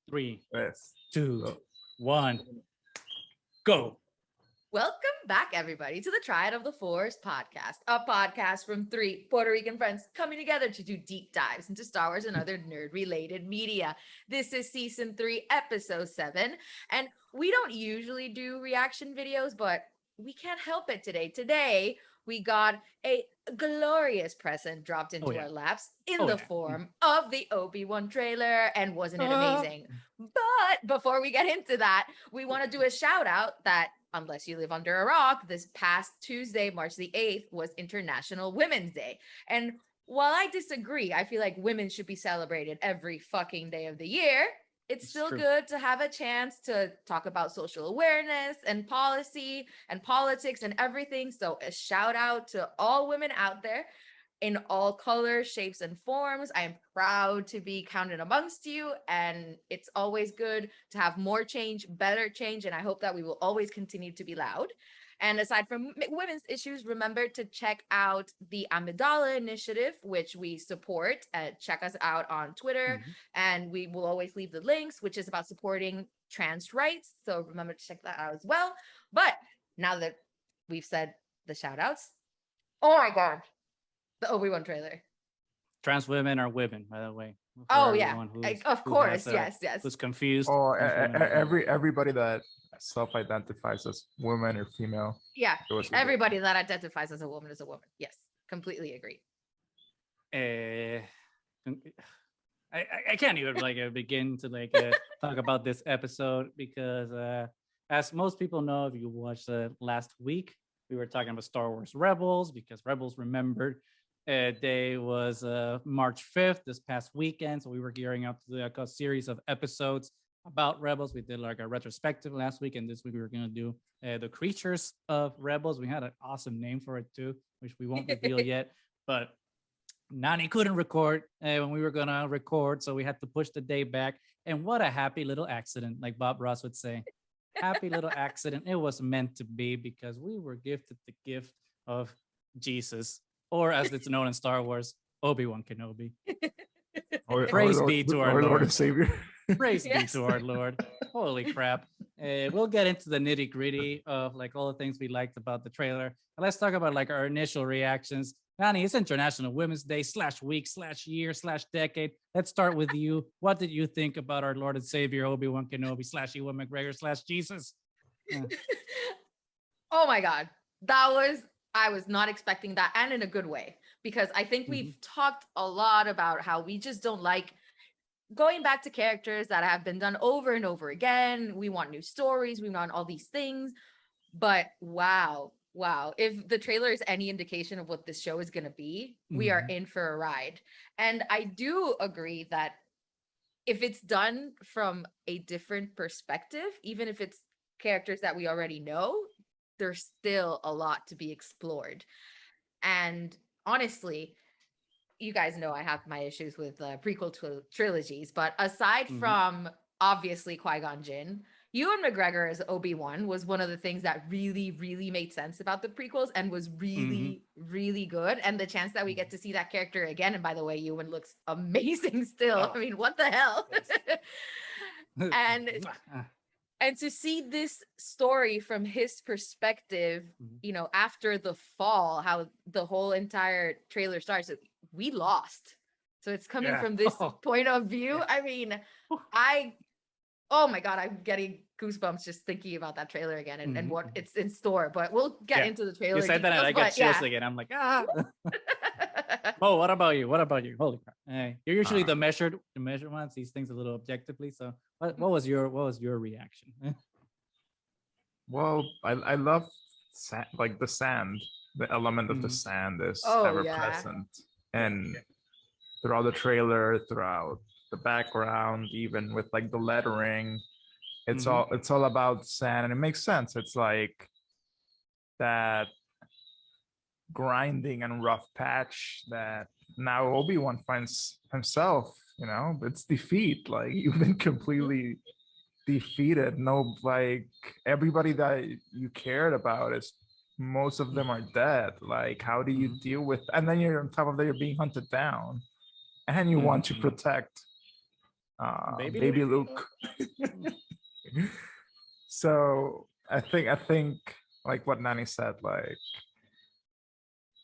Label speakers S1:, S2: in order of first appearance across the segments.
S1: 3,
S2: Yes.
S1: 2, 1, go.
S3: Welcome back, everybody, to the Triad of the Force podcast, a podcast from 3 Puerto Rican friends coming together to do deep dives into Star Wars and other nerd-related media. This is season 3, episode 7, and we don't usually do reaction videos, but we can't help it today. Today, we got a glorious present dropped into our laps in the form of the Obi-Wan trailer, and wasn't it amazing? But before we get into that, we want to do a shout out that, unless you live under a rock, this past Tuesday, March the 8th, was International Women's Day. And while I disagree, I feel like women should be celebrated every fucking day of the year. It's still good to have a chance to talk about social awareness and policy and politics and everything. So a shout out to all women out there in all colors, shapes, and forms. I am proud to be counted amongst you, and it's always good to have more change, better change, and I hope that we will always continue to be loud. And aside from women's issues, remember to check out the Amidala Initiative, which we support. Check us out on Twitter, and we will always leave the links, which is about supporting trans rights. So remember to check that out as well. But now that we've said the shout outs, oh my God, the Obi-Wan trailer.
S1: Trans women are women, by the way.
S3: Oh yeah, of course, yes.
S1: Who's confused?
S2: Oh, everybody that self-identifies as woman or female.
S3: Yeah, everybody that identifies as a woman is a woman. Yes, completely agree.
S1: I can't even begin to talk about this episode because as most people know, if you watched last week, we were talking about Star Wars Rebels because Rebels remembered day was March 5th, this past weekend. So we were gearing up to a series of episodes about Rebels. We did like a retrospective last week, and this week we were going to do the creatures of Rebels. We had an awesome name for it too, which we won't reveal yet, but Nani couldn't record when we were going to record, so we had to push the day back. And what a happy little accident, like Bob Ross would say. Happy little accident. It was meant to be because we were gifted the gift of Jesus, or as it's known in Star Wars, Obi-Wan Kenobi. Praise be to our Lord
S2: and Savior.
S1: Praise be to our Lord. Holy crap. We'll get into the nitty gritty of like all the things we liked about the trailer. But let's talk about like our initial reactions. Nani, it's International Women's Day /week/year/decade. Let's start with you. What did you think about our Lord and Savior, Obi-Wan Kenobi /Ewan McGregor /Jesus?
S3: Oh my God. I was not expecting that, and in a good way, because I think we've talked a lot about how we just don't like going back to characters that have been done over and over again. We want new stories. We want all these things. But wow. If the trailer is any indication of what this show is going to be, we are in for a ride. And I do agree that if it's done from a different perspective, even if it's characters that we already know, there's still a lot to be explored. And honestly, you guys know I have my issues with prequel trilogies, but aside from obviously Qui-Gon Jinn, Ewan McGregor as Obi-Wan was one of the things that really, really made sense about the prequels and was really, really good. And the chance that we get to see that character again, and by the way, Ewan looks amazing still. I mean, what the hell? And to see this story from his perspective, you know, after the fall, how the whole entire trailer starts, we lost. So it's coming from this point of view. I mean, oh my God, I'm getting goosebumps just thinking about that trailer again and what it's in store. But we'll get into the trailer.
S1: You said that and I got chills again. I'm like, Oh, what about you? Holy crap! You're usually the measured ones. These things a little objectively. So, what was your reaction?
S2: Well, I love like the sand. The element of the sand is ever present, and throughout the trailer, throughout the background, even with like the lettering, it's all about sand, and it makes sense. It's like that grinding and rough patch that now Obi-Wan finds himself, you know. It's defeat. Like, you've been completely defeated. No, like, everybody that you cared about is, most of them are dead. Like, how do you deal with, and then you're on top of that, you're being hunted down, and you want to protect baby Luke. So I think like what Nani said, like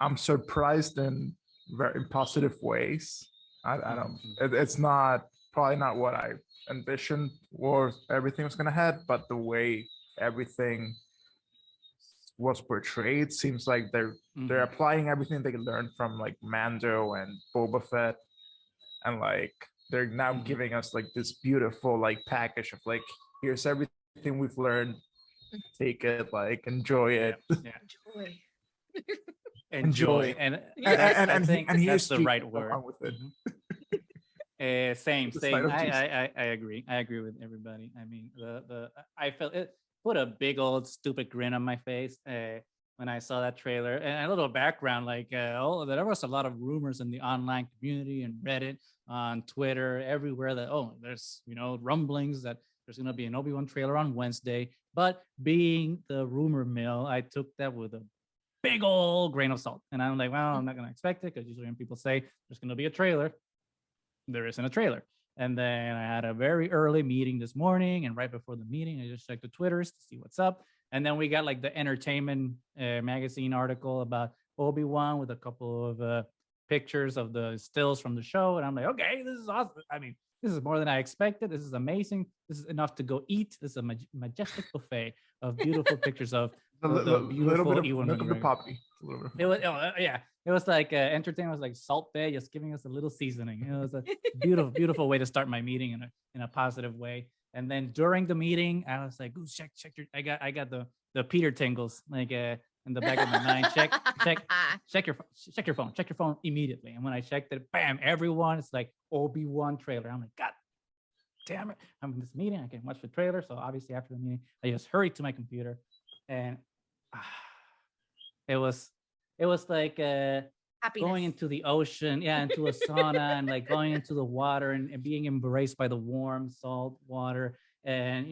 S2: I'm surprised in very positive ways. I don't. It's not probably not what I envisioned or everything was gonna head, but the way everything was portrayed seems like they're applying everything they learned from like Mando and Boba Fett, and like they're now giving us like this beautiful like package of like, here's everything we've learned, take it, like enjoy it.
S3: Enjoy.
S1: And
S2: I
S1: think that's the right word.
S2: With it.
S1: Same. I agree. I agree with everybody. I mean, I felt it put a big old stupid grin on my face when I saw that trailer. And a little background, like there was a lot of rumors in the online community and Reddit, on Twitter, everywhere that there's rumblings that there's gonna be an Obi-Wan trailer on Wednesday. But being the rumor mill, I took that with a big old grain of salt. And I'm like, well, I'm not going to expect it, because usually when people say there's going to be a trailer, there isn't a trailer. And then I had a very early meeting this morning, and right before the meeting, I just checked the Twitters to see what's up. And then we got like the entertainment magazine article about Obi-Wan with a couple of pictures of the stills from the show. And I'm like, okay, this is awesome. I mean, this is more than I expected. This is amazing. This is enough to go eat. This is a majestic buffet of beautiful pictures of the beautiful Ewan McGregor. It was, it was like entertainment was like Salt Bay, just giving us a little seasoning. It was a beautiful way to start my meeting in a positive way. And then during the meeting, I was like, "Ooh, check your." I got the Peter tingles like in the back of my mind. Check your phone immediately. And when I checked it, bam! Everyone, it's like Obi-Wan trailer. I'm like, God damn it! I'm in this meeting. I can watch the trailer. So obviously after the meeting, I just hurried to my computer, and it was like going into the ocean, into a sauna, and like going into the water and being embraced by the warm salt water, and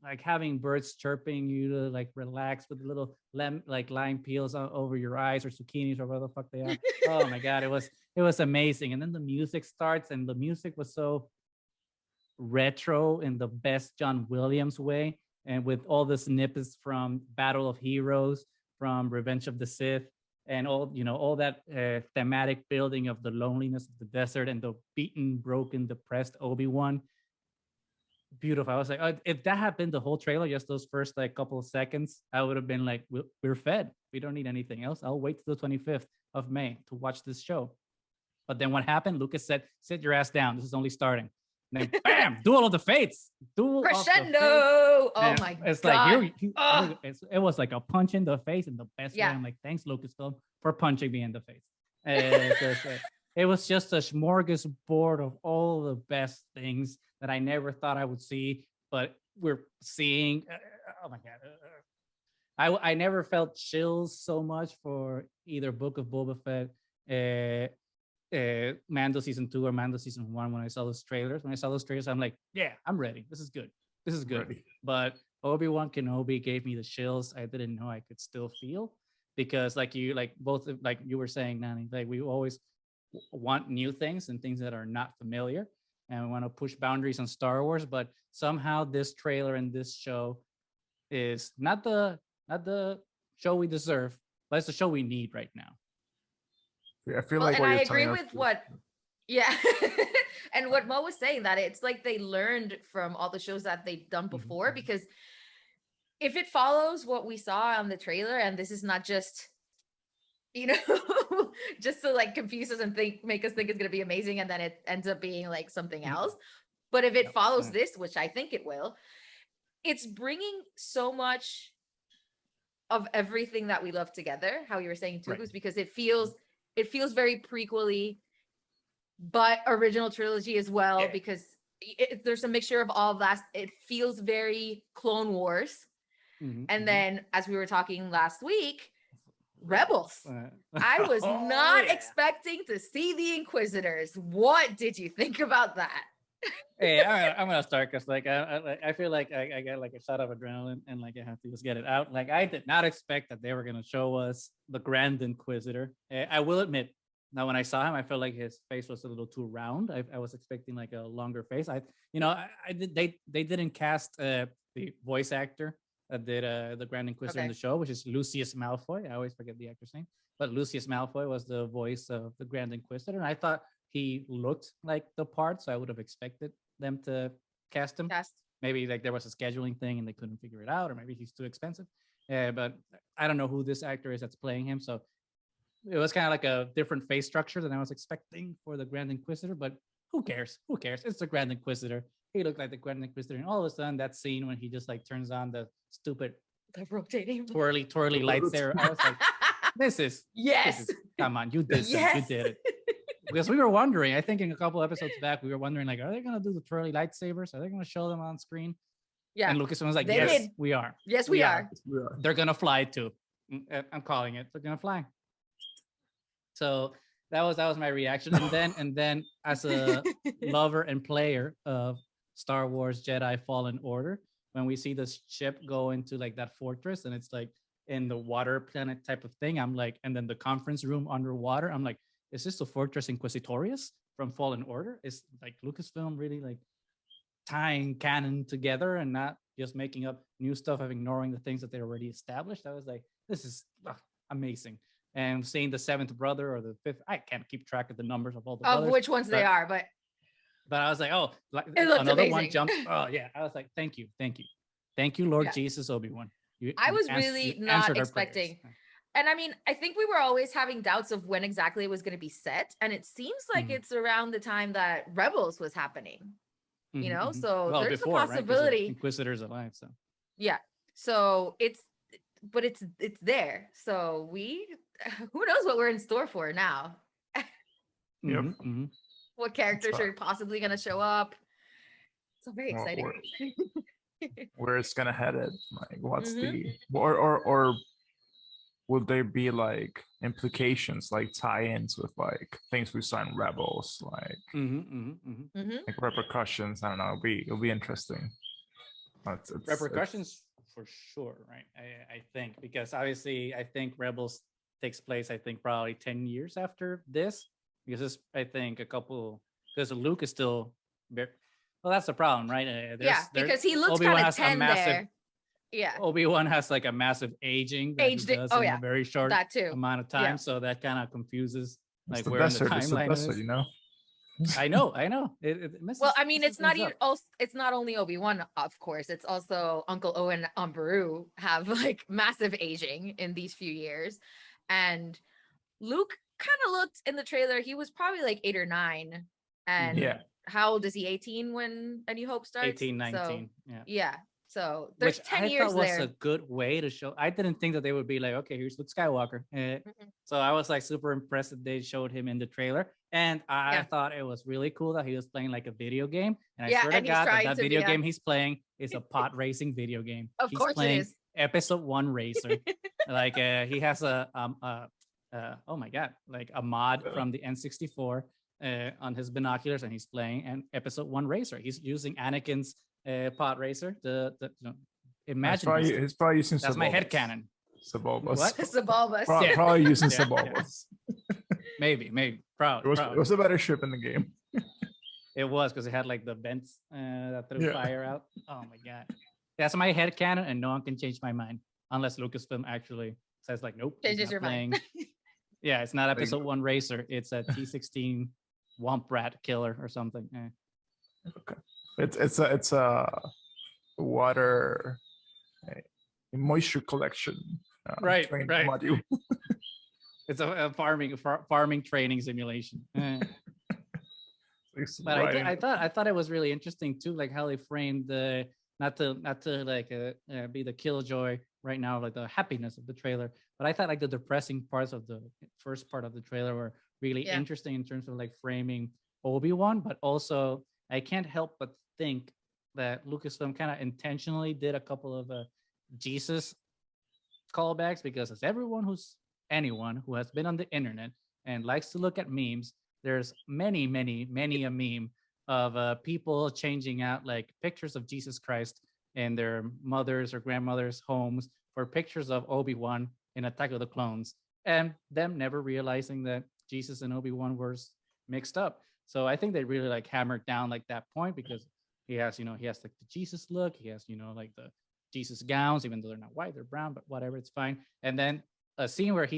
S1: like having birds chirping you to like relax with little lime peels over your eyes, or zucchinis, or whatever the fuck they are. Oh my God, it was amazing. And then the music starts, and the music was so retro in the best John Williams way, and with all the snippets from Battle of Heroes, from Revenge of the Sith, and all that thematic building of the loneliness of the desert and the beaten, broken, depressed Obi-Wan. Beautiful. I was like, if that had been the whole trailer, just those first like couple of seconds, I would have been like, we're fed. We don't need anything else. I'll wait till the 25th of May to watch this show. But then what happened? Lucas said, sit your ass down. This is only starting. And then bam, Duel of the Fates.
S3: Crescendo. Oh my God.
S1: It's like it was like a punch in the face in the best way. I'm like, thanks, Lucasfilm, for punching me in the face. It was just a smorgasbord of all the best things that I never thought I would see, but we're seeing. Oh my God. I never felt chills so much for either Book of Boba Fett, Mando season 2 or Mando season 1 when I saw those trailers. When I saw those trailers, I'm like, yeah, I'm ready. This is good. Ready. But Obi-Wan Kenobi gave me the chills I didn't know I could still feel, because like you were saying, Nani, like we always want new things and things that are not familiar, and we want to push boundaries on Star Wars. But somehow this trailer and this show is not the show we deserve, but it's the show we need right now.
S2: I feel like,
S3: and I agree with and what Mo was saying, that it's like they learned from all the shows that they've done before, because if it follows what we saw on the trailer, and this is not just just to like confuse us and make us think it's going to be amazing, and then it ends up being like something else. But if it follows this, which I think it will, it's bringing so much of everything that we love together, how you were saying too, right. Because it feels very prequel-y, but original trilogy as well, because there's a mixture of all of that. It feels very Clone Wars. And then, as we were talking last week, Rebels. I was not expecting to see the Inquisitors. What did you think about that?
S1: Hey, I'm gonna start, because like I feel like I got like a shot of adrenaline, and like I have to just get it out. Like I did not expect that they were gonna show us the Grand Inquisitor. I will admit, Now, when I saw him, I felt like his face was a little too round. I was expecting like a longer face. They didn't cast the voice actor that did the Grand Inquisitor in the show, which is Lucius Malfoy. I always forget the actor's name, but Lucius Malfoy was the voice of the Grand Inquisitor, and I thought he looked like the part, so I would have expected them to cast him. Maybe like there was a scheduling thing and they couldn't figure it out, or maybe he's too expensive. But I don't know who this actor is that's playing him, so it was kind of like a different face structure than I was expecting for the Grand Inquisitor. But who cares? Who cares? It's the Grand Inquisitor. He looked like the Grand Inquisitor, and all of a sudden, that scene when he just like turns on the stupid,
S3: the rotating,
S1: twirly lightsaber, I was like, "This is come on, you did you did it." Because we were wondering, I think in a couple episodes back, we were wondering like, are they gonna do the twirly lightsabers? Are they gonna show them on screen?
S3: Yeah.
S1: And Lucasfilm was like, yes, we are.
S3: Yes, we are.
S1: They're gonna fly too. I'm calling it. They're gonna fly. So that was my reaction. And then as a lover and player of Star Wars Jedi Fallen Order, when we see this ship go into like that fortress and it's like in the water planet type of thing, I'm like, and then the conference room underwater, I'm like, is this the Fortress Inquisitorious from Fallen Order? Is like Lucasfilm really like tying canon together and not just making up new stuff and ignoring the things that they already established? I was like, this is amazing. And seeing the seventh brother or the fifth, I can't keep track of the numbers of all the brothers,
S3: which ones they are, but
S1: I was like, oh, like,
S3: another amazing.
S1: One jumped. Oh yeah, I was like, thank you, Lord Jesus, Obi-Wan.
S3: I was really not expecting. And I mean, I think we were always having doubts of when exactly it was going to be set, and it seems like it's around the time that Rebels was happening. You know, so there's a possibility.
S1: Right? Inquisitor's alive, so
S3: yeah. So it's there. So who knows what we're in store for now? What characters are possibly going to show up? So very exciting.
S2: Where it's gonna head it? Like, what's the or would there be like implications, like tie-ins with like things we saw in Rebels, like like repercussions? I don't know. It'll be interesting.
S1: Repercussions for sure, right? I think, because obviously I think Rebels takes place, I think probably 10 years after this, because it's, I think because Luke is still well, that's the problem, right?
S3: Because he looks kind of 10 there. Yeah.
S1: Obi-Wan has like a massive aging in a very short amount of time, so that kind of confuses like where in the timeline is.
S2: You know?
S1: I know. It misses,
S3: well, I mean, it's not only Obi-Wan, of course. It's also Uncle Owen and Beru have like massive aging in these few years, and Luke kind of looked in the trailer. He was probably like 8 or 9, and how old is he? 18 when A New Hope starts?
S1: 18, 19.
S3: So, yeah. So there's 10 years there.
S1: Which I thought was a good way to show. I didn't think that they would be like, okay, here's Luke Skywalker. So I was like super impressed that they showed him in the trailer. And I thought it was really cool that he was playing like a video game. And I swear to God that video game he's playing is a pod racing video game.
S3: Of course he's playing
S1: Episode 1 Racer. Like he has oh my God, like a mod from the N64 on his binoculars, and he's playing an Episode 1 Racer. He's using Anakin's pod racer. Imagine
S2: he's probably using
S1: that's my headcanon.
S2: Sebulbas.
S3: What? Sebulbas.
S2: Probably using Sebulbas.
S1: Maybe. Proud.
S2: It was a better ship in the game.
S1: It was, because it had like the vents that threw fire out. Oh my God. That's my headcanon, and no one can change my mind unless Lucasfilm actually says like, nope.
S3: Changes your mind.
S1: Yeah, it's not Episode 1 Racer. It's a T-16 Womp Rat killer or something.
S2: Okay. It's a water moisture collection
S1: right
S2: module.
S1: It's a farming training simulation. But I thought it was really interesting too, like how they framed the not to like be the killjoy right now, like the happiness of the trailer, but I thought like the depressing parts of the first part of the trailer were really interesting in terms of like framing Obi-Wan, but also I can't help but think that Lucasfilm kind of intentionally did a couple of Jesus callbacks, because as anyone who has been on the internet and likes to look at memes, there's many a meme of people changing out like pictures of Jesus Christ in their mothers or grandmothers' homes for pictures of Obi-Wan in Attack of the Clones, and them never realizing that Jesus and Obi-Wan were mixed up. So I think they really like hammered down like that point, because he has like the Jesus look. He has, like the Jesus gowns, even though they're not white, they're brown, but whatever, it's fine. And then a scene where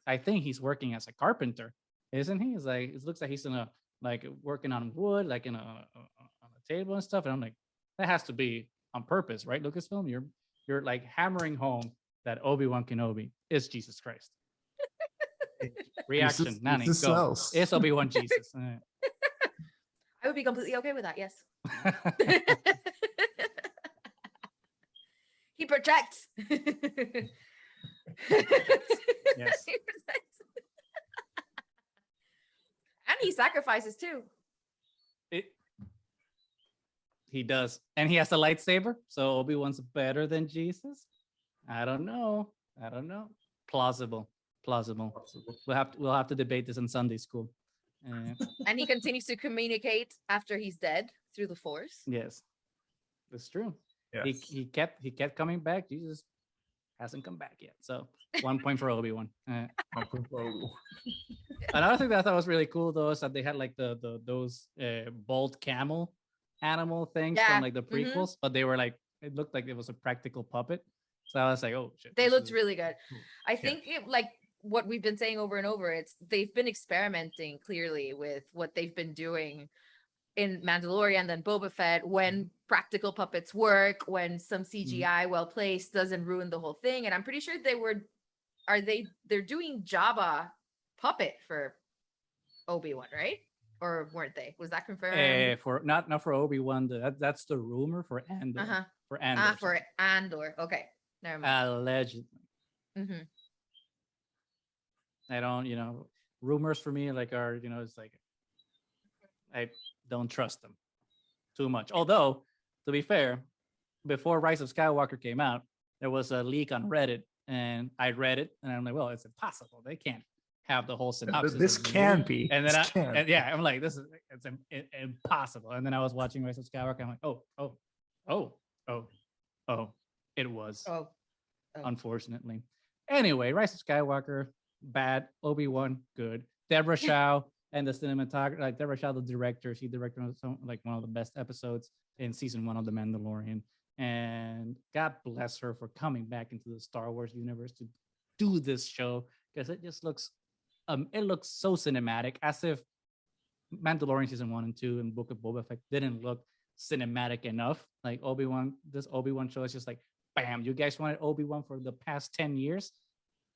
S1: I think he's working as a carpenter, isn't he? It's like, it looks like he's working on wood, like on a table and stuff. And I'm like, that has to be on purpose, right? Lucasfilm, you're like hammering home that Obi-Wan Kenobi is Jesus Christ. Reaction, Nani, go.
S2: Smells.
S1: It's Obi-Wan Jesus.
S3: I would be completely okay with that. Yes. He protects.
S1: Yes.
S3: He protects. And he sacrifices too.
S1: He does. And he has a lightsaber. So Obi-Wan's better than Jesus. I don't know. Plausible. We'll have to debate this in Sunday school.
S3: And he continues to communicate after he's dead through the Force.
S1: Yes, that's true.
S2: Yes.
S1: He kept coming back. Jesus hasn't come back yet. So 1 point for Obi-Wan. Another thing that I thought was really cool though is that they had like those bald camel animal things from like the prequels, but they were like, it looked like it was a practical puppet. So I was like, oh shit.
S3: They looked really good. I think what we've been saying over and over, they've been experimenting clearly with what they've been doing in Mandalorian, then Boba Fett, when practical puppets work, when some CGI well placed doesn't ruin the whole thing. And I'm pretty sure they're doing Jabba puppet for Obi-Wan, right? Or weren't they? Was that confirmed?
S1: For not for Obi-Wan. That's the rumor for Andor. For Andor.
S3: For Andor. Okay, never mind.
S1: Allegedly.
S3: Mm-hmm.
S1: I don't, rumors for me are, it's like, I don't trust them too much. Although, to be fair, before Rise of Skywalker came out, there was a leak on Reddit, and I read it, and I'm like, well, it's impossible. They can't have the whole synopsis.
S2: This can be.
S1: And then I'm like, it's impossible. And then I was watching Rise of Skywalker. I'm like, it was. Unfortunately. Anyway, Rise of Skywalker, bad. Obi-Wan, good. Deborah Chow and the cinematographer, Deborah Chow, the director, she directed one of the best episodes in season 1 of The Mandalorian. And God bless her for coming back into the Star Wars universe to do this show, because it just looks so cinematic, as if Mandalorian season 1 and 2 and Book of Boba Fett didn't look cinematic enough. Like this Obi-Wan show is just like, bam, you guys wanted Obi-Wan for the past 10 years.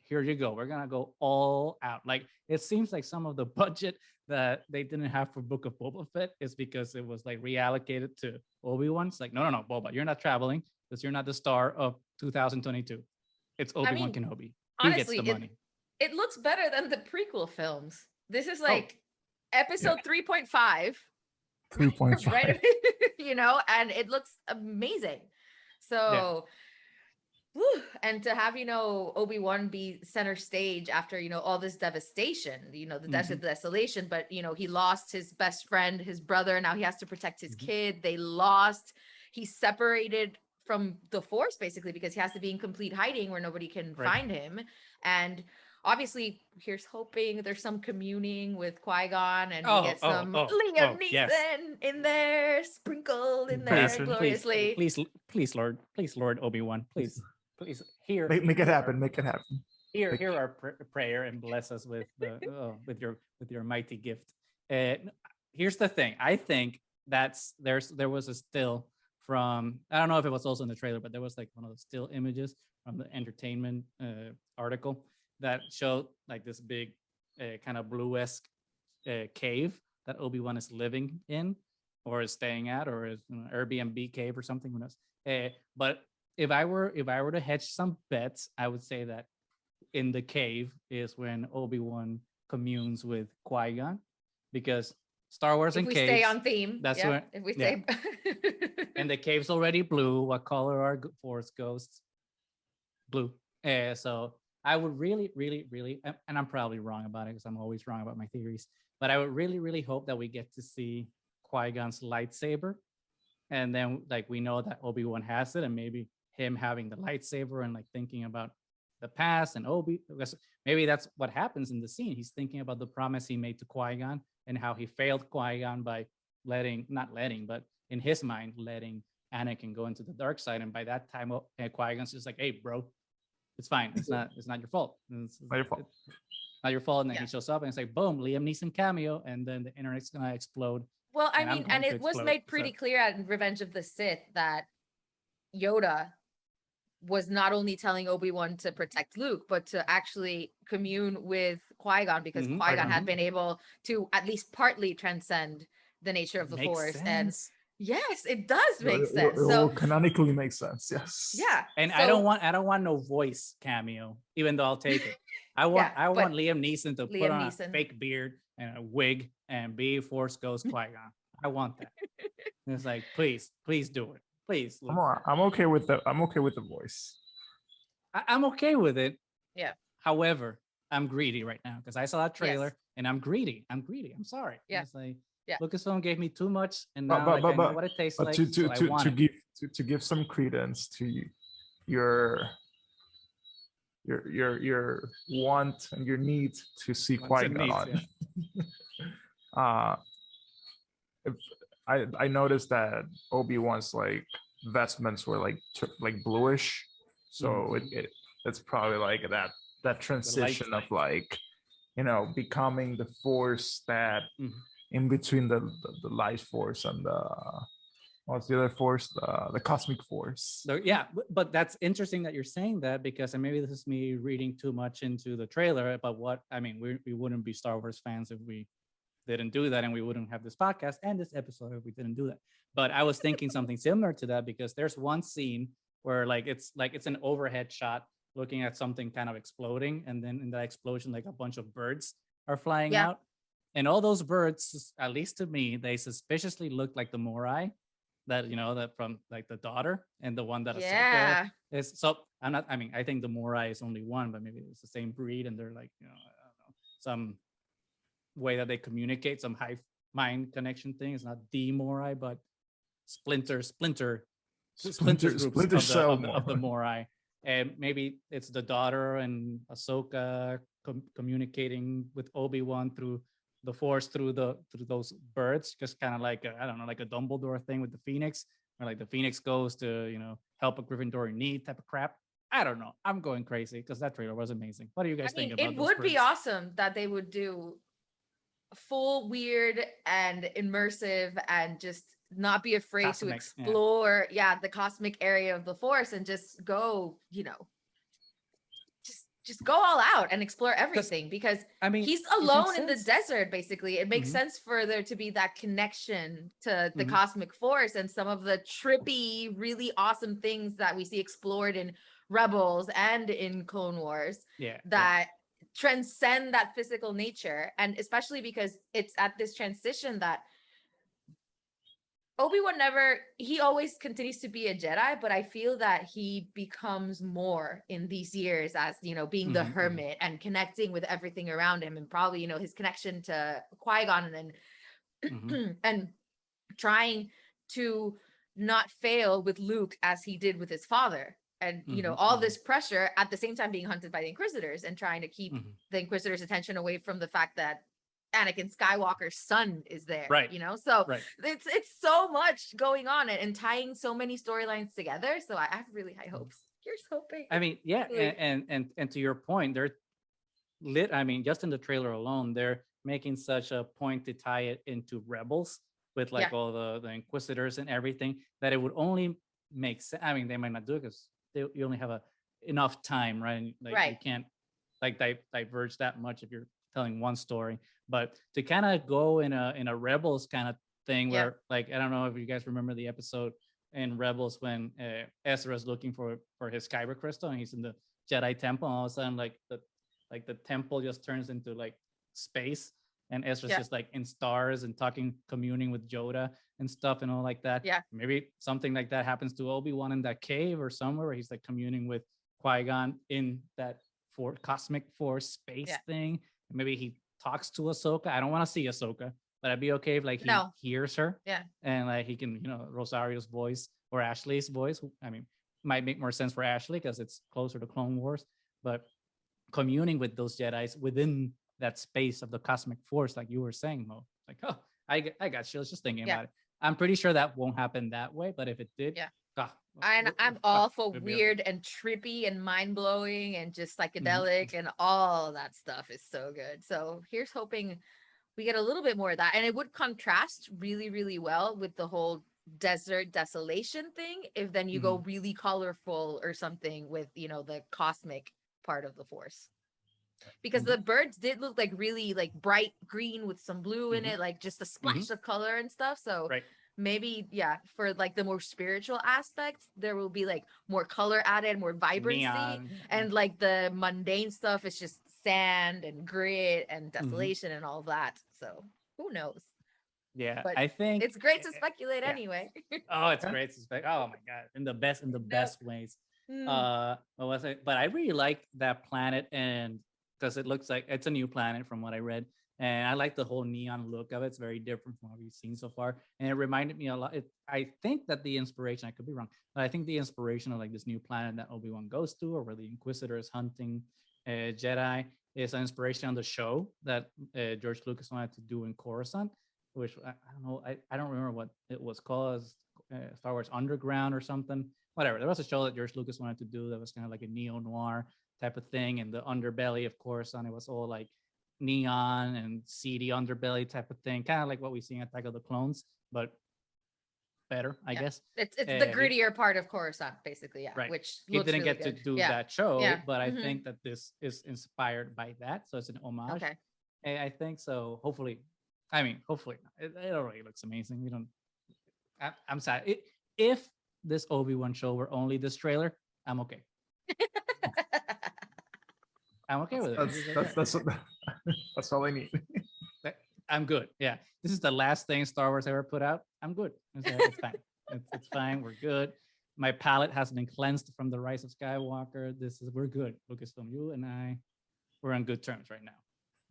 S1: Here you go. We're gonna go all out. Like, it seems like some of the budget that they didn't have for Book of Boba Fett is because it was like reallocated to Obi-Wan. It's like, no, Boba, you're not traveling because you're not the star of 2022. It's Obi-Wan Kenobi.
S3: Honestly,
S1: he gets the money.
S3: It looks better than the prequel films. This is like episode 3.5.
S2: 3.5.
S3: Right? And it looks amazing. So and to have Obi-Wan be center stage after all this devastation, the desolation, but he lost his best friend, his brother. Now he has to protect his kid. He's separated from the Force basically because he has to be in complete hiding where nobody can find him. And obviously, here's hoping there's some communing with Qui-Gon, and we get some Liam Neeson in there, sprinkled in there gloriously.
S1: Please, Lord Obi-Wan, please, here.
S2: Make it happen.
S1: Hear our prayer and bless us with your mighty gift. Here's the thing. I think there was a still from, I don't know if it was also in the trailer, but there was like one of the still images from the entertainment article that showed like this big kind of blue-esque cave that Obi-Wan is living in or is staying at, or is Airbnb cave or something, who knows. But if I were to hedge some bets, I would say that in the cave is when Obi-Wan communes with Qui-Gon, because Star Wars and caves.
S3: If we stay on theme.
S1: That's what.
S3: If we stay.
S1: And the cave's already blue. What color are Force ghosts? Blue. So I would really, really, really, and I'm probably wrong about it because I'm always wrong about my theories, but I would really, really hope that we get to see Qui-Gon's lightsaber. And then like we know that Obi-Wan has it, and maybe him having the lightsaber and like thinking about the past and because maybe that's what happens in the scene. He's thinking about the promise he made to Qui-Gon and how he failed Qui-Gon by but in his mind, letting Anakin go into the dark side. And by that time, Qui-Gon's just like, hey, bro, it's fine. It's not your fault. It's
S2: not your fault.
S1: Not your fault. And then he shows up and it's like, boom, Liam Neeson cameo. And then the internet's going to explode.
S3: Well, I mean, and it was made pretty clear at Revenge of the Sith that Yoda was not only telling Obi-Wan to protect Luke, but to actually commune with Qui-Gon, because Qui-Gon had been able to at least partly transcend the nature of the Force.
S1: Sense.
S3: And yes, it does make sense.
S2: So canonically makes sense. Yes.
S3: Yeah.
S1: And I don't want no voice cameo, even though I'll take it. I want Liam Neeson to put on a fake beard and a wig and be Force Ghost Qui-Gon. I want that. And it's like, please do it. Please.
S2: I'm okay with the voice.
S1: I'm okay with it.
S3: Yeah.
S1: However, I'm greedy right now because I saw that trailer and I'm greedy. I'm sorry.
S3: Yeah.
S1: It's like Lucasfilm gave me too much, and now I know what it tastes like.
S2: To give some credence to your want and your need to see Qui-Gon on. I noticed that Obi-Wan's like vestments were like bluish, so it's probably like that transition of like, you know, becoming the Force that in between the light force and the what's the other force, the cosmic force.
S1: So, yeah, but that's interesting that you're saying that, because, and maybe this is me reading too much into the trailer, but we wouldn't be Star Wars fans if we didn't do that, and we wouldn't have this podcast and this episode if we didn't do that. But I was thinking something similar to that, because there's one scene where it's an overhead shot looking at something kind of exploding, and then in that explosion, like a bunch of birds are flying out, and all those birds, at least to me, they suspiciously look like the Morai that from like the daughter and the one that Ahsoka is. So I think the Morai is only one, but maybe it's the same breed, and they're like, I don't know, some way that they communicate, some hive mind connection thing. It's not the Morai, but splinter groups of the Morai. And maybe it's the daughter and Ahsoka communicating with Obi-Wan through the Force, through those birds, just kind of like like a Dumbledore thing with the Phoenix, or like the Phoenix goes to help a Gryffindor in need type of crap. I don't know. I'm going crazy because that trailer was amazing. What do you guys think about it?
S3: It would be awesome that they would do full weird and immersive and just not be afraid to explore the cosmic area of the Force and just go just go all out and explore everything, because he's alone in the desert. Basically, it makes sense for there to be that connection to the cosmic Force and some of the trippy, really awesome things that we see explored in Rebels and in Clone Wars that transcend that physical nature. And especially because it's at this transition that Obi-Wan he always continues to be a Jedi, but I feel that he becomes more in these years as, being the hermit and connecting with everything around him, and probably, his connection to Qui-Gon and and trying to not fail with Luke as he did with his father. And, all this pressure at the same time being hunted by the Inquisitors and trying to keep the Inquisitors' attention away from the fact that Anakin Skywalker's son is there, so it's so much going on and tying so many storylines together. So I have really high hopes. Here's hoping.
S1: And to your point, they're just in the trailer alone, they're making such a point to tie it into Rebels with all the Inquisitors and everything, that it would only make sense. They might not do it because you only have enough time, right? And, you can't diverge that much if you're telling one story. But to kind of go in a Rebels kind of thing where I don't know if you guys remember the episode in Rebels when Ezra's looking for his Kyber crystal, and he's in the Jedi temple, and all of a sudden the temple just turns into space, and Ezra's just in stars and communing with Yoda and stuff and all like that. Maybe something like that happens to Obi-Wan in that cave or somewhere where he's communing with Qui-Gon in that cosmic Force space thing. Maybe he talks to Ahsoka. I don't want to see Ahsoka, but I'd be okay if he hears her. And he can, Rosario's voice or Ashley's voice. Might make more sense for Ashley because it's closer to Clone Wars. but communing with those Jedis within that space of the cosmic force, like you were saying, Mo. Like, oh, I got you. I was just thinking about it. I'm pretty sure that won't happen that way, but if it did,
S3: I'm all for weird and trippy and mind blowing and just psychedelic and all that stuff is so good. So here's hoping we get a little bit more of that, and it would contrast really, really well with the whole desert desolation thing. If then you go really colorful or something with the cosmic part of the force. Because the birds did look like really like bright green with some blue in it, like just a splash of color and stuff. So maybe, for like the more spiritual aspects, there will be like more color added, more vibrancy. Neon. And like the mundane stuff is just sand and grit and desolation and all that. So who knows?
S1: Yeah,
S3: but
S1: I think
S3: it's great to speculate anyway.
S1: Oh, it's great to speculate. Oh my God, in the best ways. What was it? But I really like that planet, and because it looks like it's a new planet from what I read, and I like the whole neon look of it. It's very different from what we've seen so far, and it reminded me a lot. I think that the inspiration, I could be wrong, but I think the inspiration of like this new planet that Obi-Wan goes to, or where the Inquisitor is hunting Jedi, is an inspiration on the show that George Lucas wanted to do in Coruscant, which I don't know, I don't remember what it was called, Star Wars Underground or something. Whatever. There was a show that George Lucas wanted to do that was kind of like a neo-noir type of thing, and the underbelly of Coruscant, it was all like neon and seedy underbelly type of thing, kind of like what we see in Attack of the Clones, but better, I guess.
S3: It's the grittier part of Coruscant, basically,
S1: right.
S3: which
S1: he didn't
S3: really
S1: get
S3: good.
S1: to do that show, but I think that this is inspired by that, so it's an homage.
S3: Okay.
S1: And I think so. Hopefully it already looks amazing. We don't. I'm sad. If this Obi-Wan show were only this trailer, I'm okay. I'm okay with it.
S2: That's all I need.
S1: I'm good. Yeah, this is the last thing Star Wars ever put out. I'm good. It's fine. It's fine. We're good. My palate has been cleansed from the Rise of Skywalker. We're good. Lucasfilm, you and I, we're on good terms right now.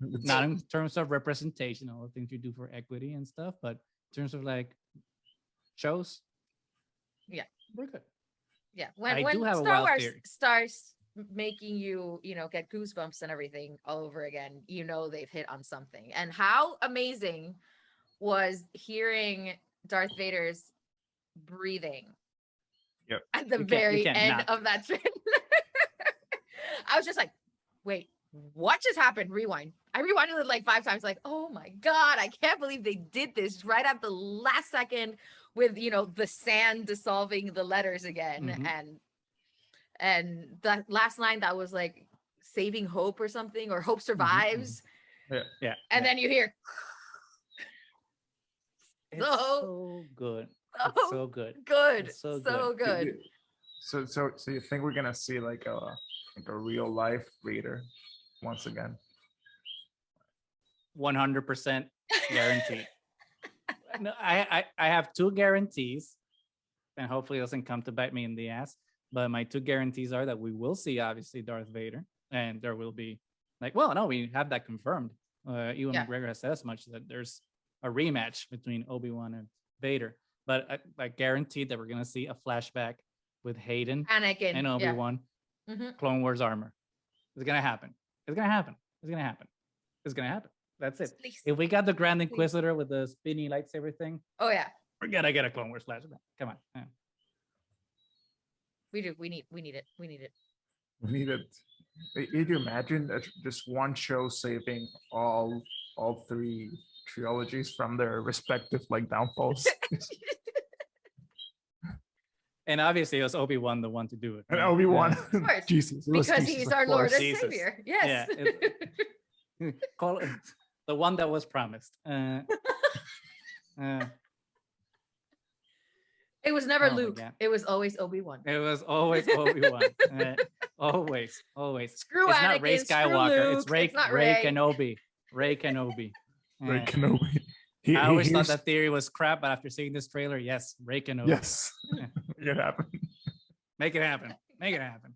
S1: Not in terms of representation, all the things you do for equity and stuff, but in terms of like shows, we're good.
S3: Yeah, when Star Wars starts making you get goosebumps and everything all over again, they've hit on something. And how amazing was hearing Darth Vader's breathing at the very end of that trailer. I was just like, wait, what just happened? Rewind. I rewinded it like 5 times, like, oh my God, I can't believe they did this right at the last second with, the sand dissolving the letters again. And that last line that was like saving hope or something, or hope survives.
S1: Yeah.
S3: And then you hear.
S1: It's so good. It's so good.
S3: Good.
S1: It's so
S3: good.
S2: So you think we're gonna see like a real life Vader once again?
S1: 100% guaranteed. No, I have 2 guarantees, and hopefully it doesn't come to bite me in the ass. But my 2 guarantees are that we will see obviously Darth Vader, and there will be we have that confirmed. Ewan McGregor has said as much, that there's a rematch between Obi-Wan and Vader. But I guarantee that we're gonna see a flashback with Hayden,
S3: Anakin,
S1: and Obi-Wan, Clone Wars armor. It's gonna happen. It's gonna happen. It's gonna happen. It's gonna happen. That's it. Please. If we got the Grand Inquisitor with the spinny lightsaber thing, we're gonna get a Clone Wars flashback. Come on. Yeah.
S3: We do. We need it. We need it.
S2: We need it. Could you imagine that just one show saving all 3 trilogies from their respective downfalls?
S1: And obviously it was Obi-Wan the one to do it.
S2: Right? And Obi-Wan,
S3: Jesus, because he's our Lord and Savior. Yes.
S1: Yeah, call it the one that was promised.
S3: It was never Luke. It was always Obi-Wan.
S1: It was always Obi-Wan. Always.
S3: Screw
S1: it's
S3: Anakin,
S1: not Rey Skywalker.
S3: Luke,
S1: it's Rey Kenobi. Rey Kenobi.
S2: Rey Kenobi.
S1: I always thought that theory was crap, but after seeing this trailer, yes, Rey Kenobi.
S2: Yes. Make it happen.
S1: Make it happen. Make it happen.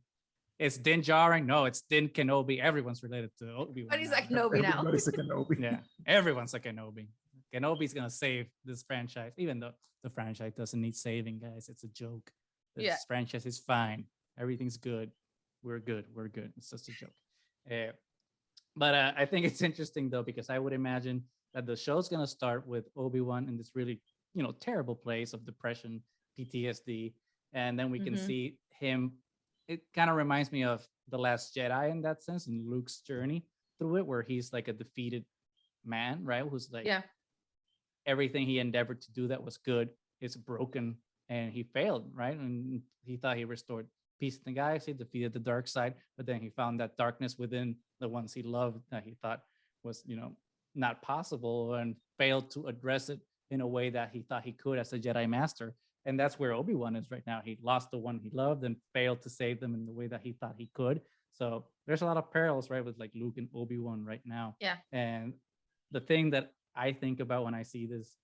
S1: It's Din Djarin. No, it's Din Kenobi. Everyone's related to Obi-Wan.
S3: But he's like Kenobi now.
S2: Everybody's a Kenobi.
S1: Yeah, everyone's a Kenobi. Kenobi's gonna save this franchise, even though the franchise doesn't need saving, guys. It's a joke. This franchise is fine. Everything's good. we're good. We're good. It's just a joke. But I think it's interesting though, because I would imagine that the show's gonna start with Obi-Wan in this really, terrible place of depression, PTSD, and then we can see him. It kind of reminds me of The Last Jedi in that sense, and Luke's journey through it, where he's like a defeated man, right? Who's like, everything he endeavored to do that was good is broken, and he failed, right? And he thought he restored peace in the galaxy, defeated the dark side, but then he found that darkness within the ones he loved that he thought was, not possible, and failed to address it in a way that he thought he could as a Jedi Master. And that's where Obi-Wan is right now. He lost the one he loved and failed to save them in the way that he thought he could. So there's a lot of parallels, right, with like Luke and Obi-Wan right now.
S3: Yeah.
S1: And the thing that I think about when I see this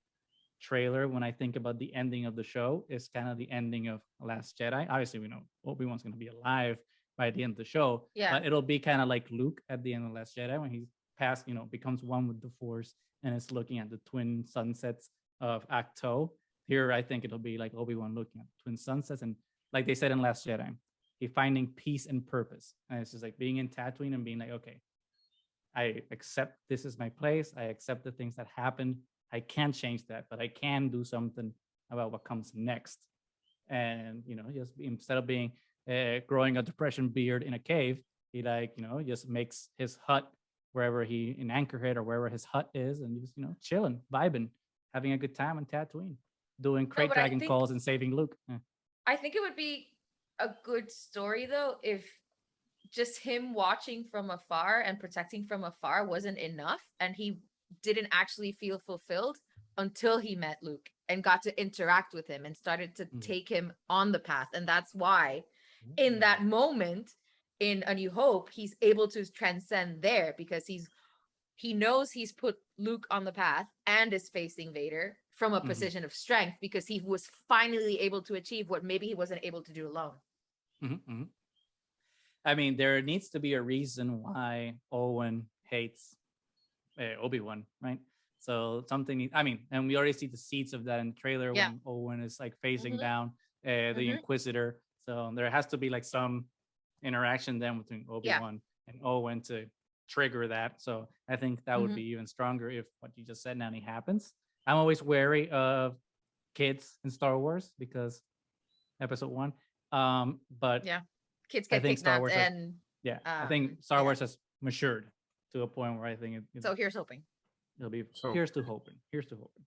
S1: trailer, when I think about the ending of the show, is kind of the ending of Last Jedi. Obviously, we know Obi-Wan's going to be alive by the end of the show.
S3: Yeah.
S1: But it'll be kind of like Luke at the end of Last Jedi when he's past, becomes one with the Force and is looking at the twin sunsets of Acto. Here, I think it'll be like Obi-Wan looking at twin sunsets, and like they said in Last Jedi, he finding peace and purpose. And it's just like being in Tatooine and being like, okay, I accept this is my place. I accept the things that happened. I can't change that, but I can do something about what comes next. And just instead of being growing a depression beard in a cave, he just makes his hut wherever he in Anchorhead or wherever his hut is, and just chilling, vibing, having a good time on Tatooine, doing crate dragon calls and saving Luke.
S3: I think it would be a good story though if just him watching from afar and protecting from afar wasn't enough, and he didn't actually feel fulfilled until he met Luke and got to interact with him and started to take him on the path. And that's why in that moment in A New Hope, he's able to transcend there, because he knows he's put Luke on the path and is facing Vader from a position of strength, because he was finally able to achieve what maybe he wasn't able to do alone.
S1: I mean, there needs to be a reason why Owen hates Obi-Wan, right? So something, and we already see the seeds of that in the trailer when Owen is like facing down the Inquisitor. So there has to be like some interaction then between Obi-Wan and Owen to trigger that. So I think that would be even stronger if what you just said, Nanny, happens. I'm always wary of kids in Star Wars because Episode 1. But
S3: kids get kidnapped and
S1: I think Star Wars has matured to a point where I think
S3: so here's hoping.
S1: It'll be here's to hoping. Here's to hoping.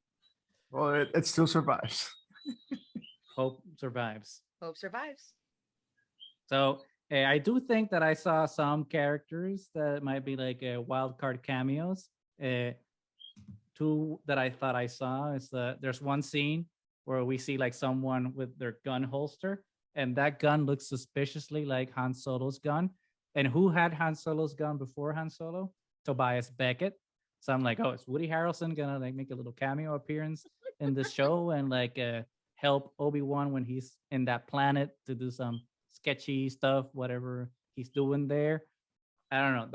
S2: Well, it still survives.
S1: Hope survives.
S3: Hope survives.
S1: So I do think that I saw some characters that might be like wild card cameos. Two that I thought I saw is there's one scene where we see like someone with their gun holster, and that gun looks suspiciously like Han Solo's gun. And who had Han Solo's gun before Han Solo? Tobias Beckett. So I'm like, oh, is Woody Harrelson gonna like make a little cameo appearance in this show and like help Obi-Wan when he's in that planet to do some sketchy stuff, whatever he's doing there? I don't know.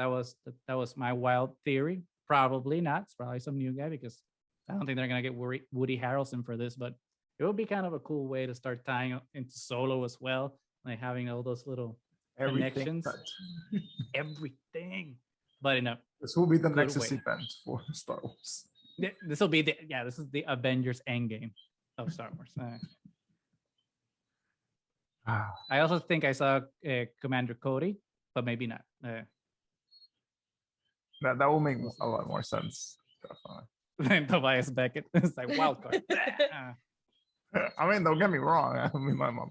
S1: That was my wild theory. Probably not. It's probably some new guy, because I don't think they're gonna get Woody Harrelson for this, but it would be kind of a cool way to start tying into Solo as well, like having all those little connections. Everything. But
S2: this will be the Nexus event for Star Wars.
S1: This will be this is the Avengers Endgame of Star Wars. I also think I saw Commander Cody, but maybe not.
S2: That will make a lot more sense.
S1: Definitely. Tobias Beckett. It's like wild card.
S2: I mean, don't get me wrong. I mean, my mom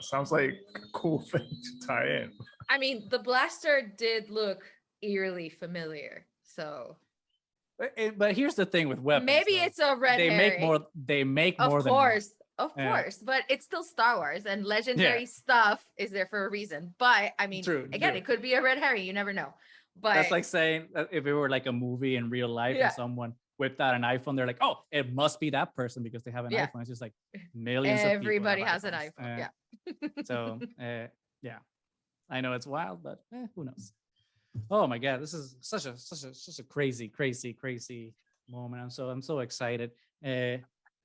S2: sounds like a cool thing to tie in.
S3: I mean, the blaster did look eerily familiar. So,
S1: but here's the thing with weapons.
S3: Maybe it's a red herring.
S1: They make more.
S3: Of course, but it's still Star Wars, and legendary stuff is there for a reason. But I mean, it could be a red herring. You never know. But
S1: that's like saying that if it were like a movie in real life and someone whipped out an iPhone, they're like, oh, it must be that person because they have an iPhone. It's just like millions
S3: everybody
S1: of people
S3: has an iPhone.
S1: So I know it's wild, but who knows? Oh my God, this is such a crazy moment. I'm so excited.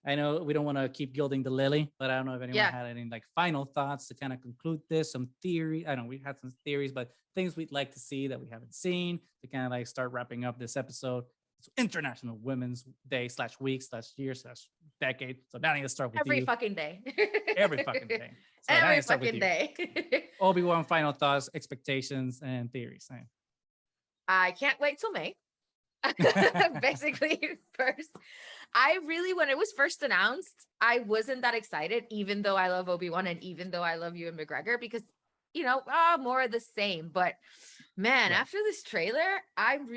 S1: I know we don't want to keep gilding the lily, but I don't know if anyone had any like final thoughts to kind of conclude this. Some theory. I know we had some theories, but things we'd like to see that we haven't seen to kind of like start wrapping up this episode. It's International Women's Day /week/year/decade. So now I need to start with
S3: every
S1: you.
S3: fucking day.
S1: Every fucking day. So
S3: every fucking day.
S1: Obi-Wan, final thoughts, expectations, and theories.
S3: I can't wait till May. Basically, first, when it was first announced, I wasn't that excited, even though I love Obi-Wan and even though I love Ewan McGregor, because, more of the same. But man, after this trailer, I'm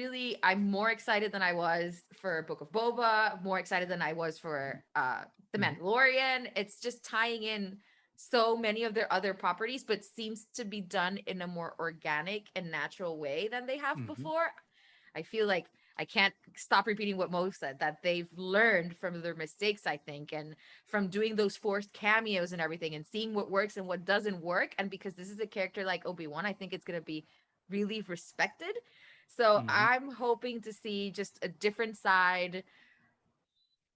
S3: more excited than I was for Book of Boba, more excited than I was for The Mandalorian. It's just tying in so many of their other properties, but seems to be done in a more organic and natural way than they have before. I feel like I can't stop repeating what Mo said, that they've learned from their mistakes, I think, and from doing those forced cameos and everything and seeing what works and what doesn't work. And because this is a character like Obi-Wan, I think it's going to be really respected. So I'm hoping to see just a different side.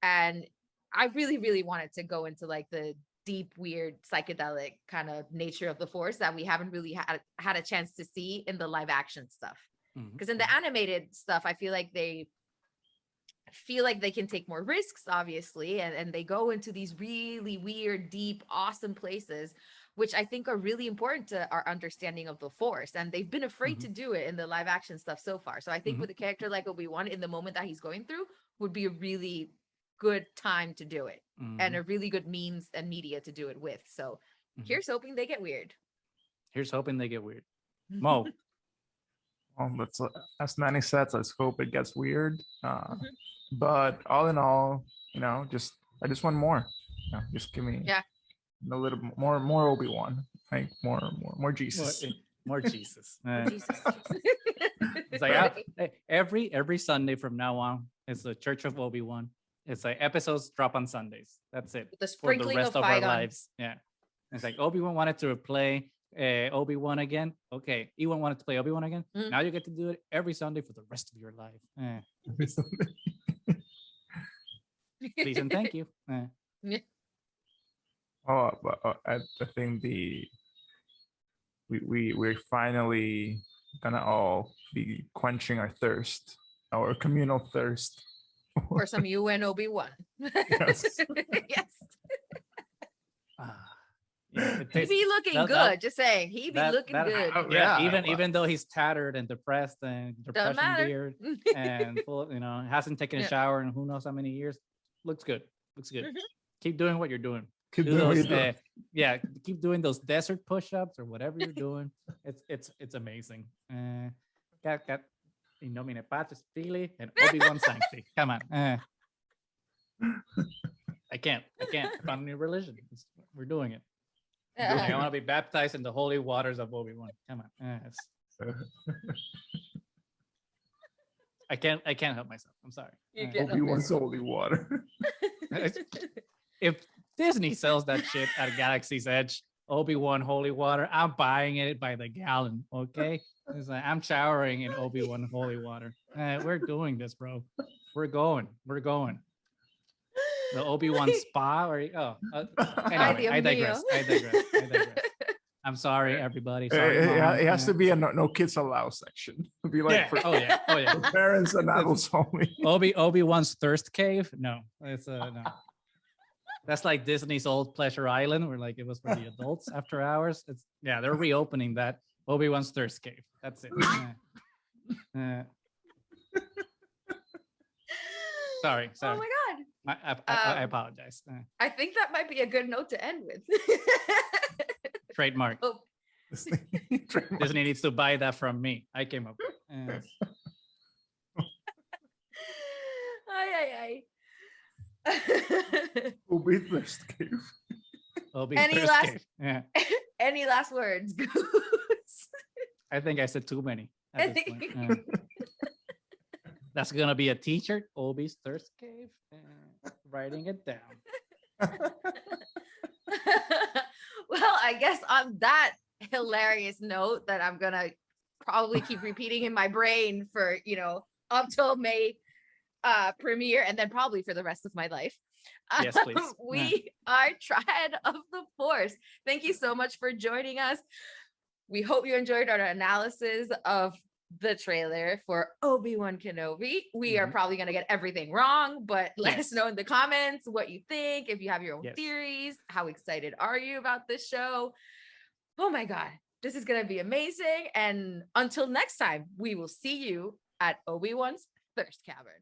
S3: And I really, really wanted to go into like the deep, weird, psychedelic kind of nature of the Force that we haven't really had a chance to see in the live action stuff. Because in the animated stuff, I feel like they can take more risks, obviously, and they go into these really weird, deep, awesome places, which I think are really important to our understanding of the Force. And they've been afraid to do it in the live action stuff so far. So I think with a character like Obi-Wan, in the moment that he's going through, would be a really good time to do it and a really good means and media to do it with. So here's hoping they get weird.
S1: Here's hoping they get weird. Mo.
S2: That's as Manny said. Let's hope it gets weird. But all in all, I just want more. Just give me a little more Obi-Wan, like more Jesus,
S1: more Jesus. It's like every Sunday from now on, it's the Church of Obi-Wan. It's like episodes drop on Sundays. That's it.
S3: The sprinkling
S1: for the rest
S3: of
S1: our lives. Yeah, it's like Obi-Wan wanted to play Obi-Wan again. Okay, Ewan wanted to play Obi-Wan again. Now you get to do it every Sunday for the rest of your life. Please and thank you.
S2: I think we're finally gonna all be quenching our thirst, our communal thirst
S3: for some UN Obi-Wan.
S2: Yes.
S3: Yes.
S1: He
S3: be looking good. Just saying, he be looking good.
S1: Even though he's tattered and depressed and depression beard and full, hasn't taken a shower in who knows how many years, looks good. Keep doing what you're doing. Keep doing those desert push-ups or whatever you're doing. It's amazing. Got in nomine Patris Filii and Obi-Wan Sancti. Come on. I can't. I found a new religion. We're doing it. I want to be baptized in the holy waters of Obi-Wan. Come on. I can't help myself. I'm sorry.
S2: Obi-Wan's holy water.
S1: If Disney sells that shit at Galaxy's Edge, Obi-Wan holy water, I'm buying it by the gallon. Okay, it's like, I'm showering in Obi-Wan holy water. We're doing this, bro. We're going. The Obi-Wan spa, anyway, I digress. I'm sorry, everybody. Sorry,
S2: it has to be a no kids allowed section. It'd be like
S1: oh yeah.
S2: For parents and adults only.
S1: Obi-Wan's thirst cave? No, it's no. That's like Disney's old Pleasure Island, where like it was for the adults after hours. They're reopening that Obi-Wan's thirst cave. That's it. Sorry.
S3: Oh my god.
S1: I apologize.
S3: I think that might be a good note to end with.
S1: Trademark.
S3: Oh.
S1: Disney needs to buy that from me. I came up with it.
S2: Obi thirst cave.
S3: Any last words, Goose?
S1: I think I said too many. That's gonna be a t-shirt. Obi's thirst cave. Writing it down.
S3: Well, I guess on that hilarious note that I'm gonna probably keep repeating in my brain for up till May premiere, and then probably for the rest of my life.
S1: Yes, please.
S3: We are Triad of the Force. Thank you so much for joining us. We hope you enjoyed our analysis of the trailer for Obi-Wan Kenobi. We are probably going to get everything wrong, but let us know in the comments what you think. If you have your own theories, how excited are you about this show? Oh my God, this is going to be amazing. And until next time, we will see you at Obi-Wan's Thirst Cavern.